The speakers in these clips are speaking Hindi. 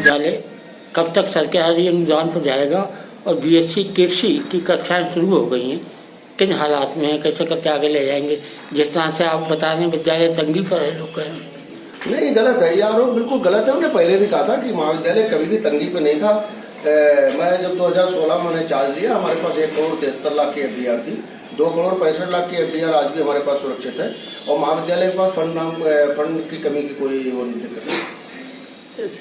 विद्यालय कब तक सरकारी अनुदान पर जाएगा? और बीएससी कृषि की कक्षाएं शुरू हो गई हैं, किन हालात में है, कैसे करके आगे ले जाएंगे? जिस तरह से आप बता रहे हैं विद्यालय तंगी पर है, लोग कहें नहीं, गलत है, ये आरोप बिल्कुल गलत है। हमने पहले भी कहा था कि महाविद्यालय कभी भी तंगी पे नहीं था। मैं जब 2016 में चार्ज लिया, हमारे पास 1,73,00,000 की एफडीआर थी। 2,65,00,000 की एफडीआर आज भी हमारे पास सुरक्षित है और महाविद्यालय के पास फंड की कमी की कोई वो दिक्कत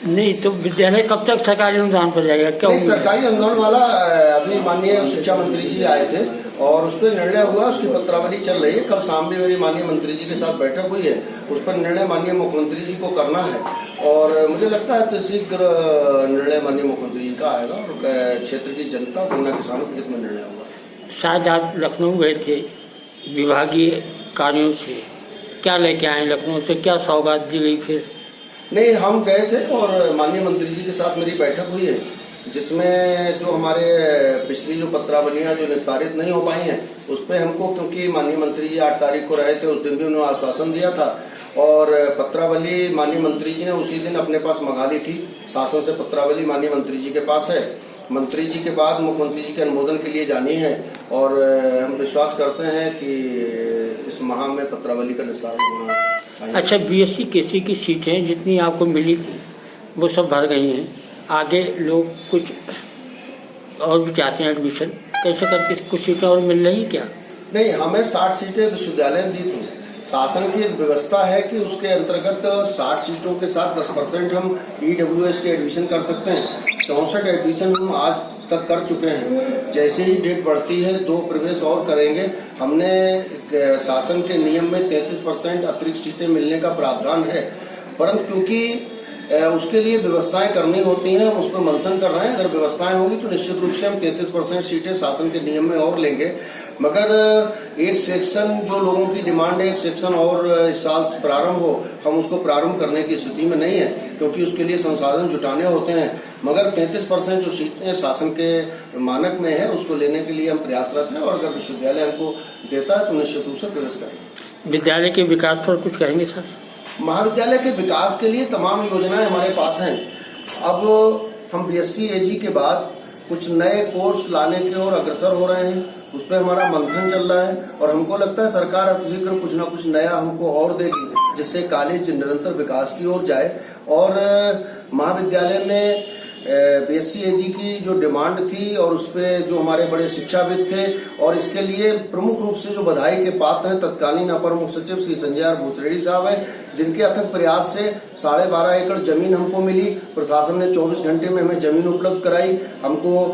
नहीं। तो विद्यालय कब तक सरकारी अनुदान पर जाएगा? क्या सरकारी अनुदान वाला अभी माननीय शिक्षा मंत्री जी आए थे और उस पर निर्णय हुआ, उसकी पत्रावली चल रही है। कल शाम भी मेरी माननीय मंत्री जी के साथ बैठक हुई है, उस पर निर्णय माननीय मुख्यमंत्री जी को करना है और मुझे लगता है तो शीघ्र निर्णय माननीय मुख्यमंत्री जी का आएगा और क्षेत्र की जनता और गन्ना किसानों के हित में निर्णय होगा। शायद आप लखनऊ गए थे विभागीय कार्यों से, क्या लेके आए लखनऊ से? क्या सौगात दी गई? फिर नहीं, हम गए थे और माननीय मंत्री जी के साथ मेरी बैठक हुई है, जिसमें जो हमारे पिछली जो पत्रावलियां जो निस्तारित नहीं हो पाई हैं उस पर हमको, क्योंकि माननीय मंत्री जी 8 तारीख को रहे थे, उस दिन भी उन्होंने आश्वासन दिया था और पत्रावली माननीय मंत्री जी ने उसी दिन अपने पास मंगा ली थी। शासन से पत्रावली माननीय मंत्री जी के पास है, मंत्री जी के बाद मुख्यमंत्री जी के अनुमोदन के लिए जानी है और हम विश्वास करते हैं कि इस माह में पत्रावली का निस्तारण होना चाहिए। अच्छा, बीएससी कृषि की सीटें जितनी आपको मिली थी वो सब भर गई हैं, आगे लोग कुछ और भी चाहते हैं एडमिशन, कैसे करके कुछ सीटें और मिल रही क्या? नहीं, हमें 60 सीटें विश्वविद्यालय ने दी थी। शासन की एक व्यवस्था है कि उसके अंतर्गत 60 सीटों के साथ 10% हम ईडब्ल्यूएस के एडमिशन कर सकते हैं। 64 एडमिशन हम आज तक कर चुके हैं। जैसे ही डेट बढ़ती है 2 प्रवेश और करेंगे। हमने शासन के नियम में 33% अतिरिक्त सीटें मिलने का प्रावधान है, परंतु क्योंकि उसके लिए व्यवस्थाएं करनी होती हैं, हम उस पर मंथन कर रहे हैं। अगर व्यवस्थाएं होगी तो निश्चित रूप से हम 33% सीटें शासन के नियम में और लेंगे। मगर एक सेक्शन जो लोगों की डिमांड है, एक सेक्शन और इस साल प्रारंभ हो, हम उसको प्रारंभ करने की स्थिति में नहीं है, क्योंकि उसके लिए संसाधन जुटाने होते हैं। मगर 33% जो सीटें शासन के मानक में है उसको लेने के लिए हम प्रयासरत हैं और अगर विश्वविद्यालय हमको देता है तो निश्चित रूप से प्रवेश करेंगे। विद्यालय के विकास पर कुछ कहेंगे सर? महाविद्यालय के विकास के लिए तमाम योजनाएं हमारे पास हैं। अब हम बीएससी एजी के बाद कुछ नए कोर्स लाने की ओर अग्रसर हो रहे हैं, उस पर हमारा मंथन चल रहा है और हमको लगता है सरकार अब शीघ्र कुछ न कुछ नया हमको और देगी, जिससे कॉलेज निरंतर विकास की ओर जाए। और महाविद्यालय में बीएससी एजी की जो डिमांड थी और उस पर जो हमारे बड़े शिक्षाविद थे और इसके लिए प्रमुख रूप से जो बधाई के पात्र हैं तत्कालीन अपर मुख्य सचिव श्री संजय आर भूसरेड्डी साहब हैं, जिनके अथक प्रयास से 12.5 एकड़ जमीन हमको मिली। प्रशासन ने 24 घंटे में हमें जमीन उपलब्ध कराई। हमको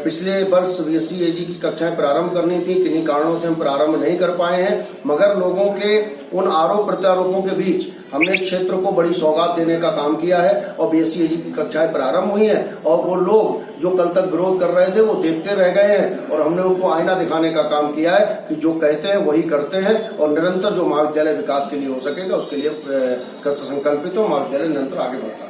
पिछले वर्ष बीएससी एजी की कक्षाएं प्रारंभ करनी थी, किन्हीं कारणों से हम प्रारंभ नहीं कर पाए हैं, मगर लोगों के उन आरोप प्रत्यारोपों के बीच हमने क्षेत्र को बड़ी सौगात देने का काम किया है और बीएससी एजी की कक्षाएं प्रारंभ हुई हैं और वो लोग जो कल तक विरोध कर रहे थे वो देखते रह गए हैं और हमने उनको आईना दिखाने का काम किया है कि जो कहते हैं वही करते हैं और निरंतर जो महाविद्यालय विकास के लिए हो सकेगा उसके लिए संकल्पित हो। महाविद्यालय निरंतर आगे बढ़ता है।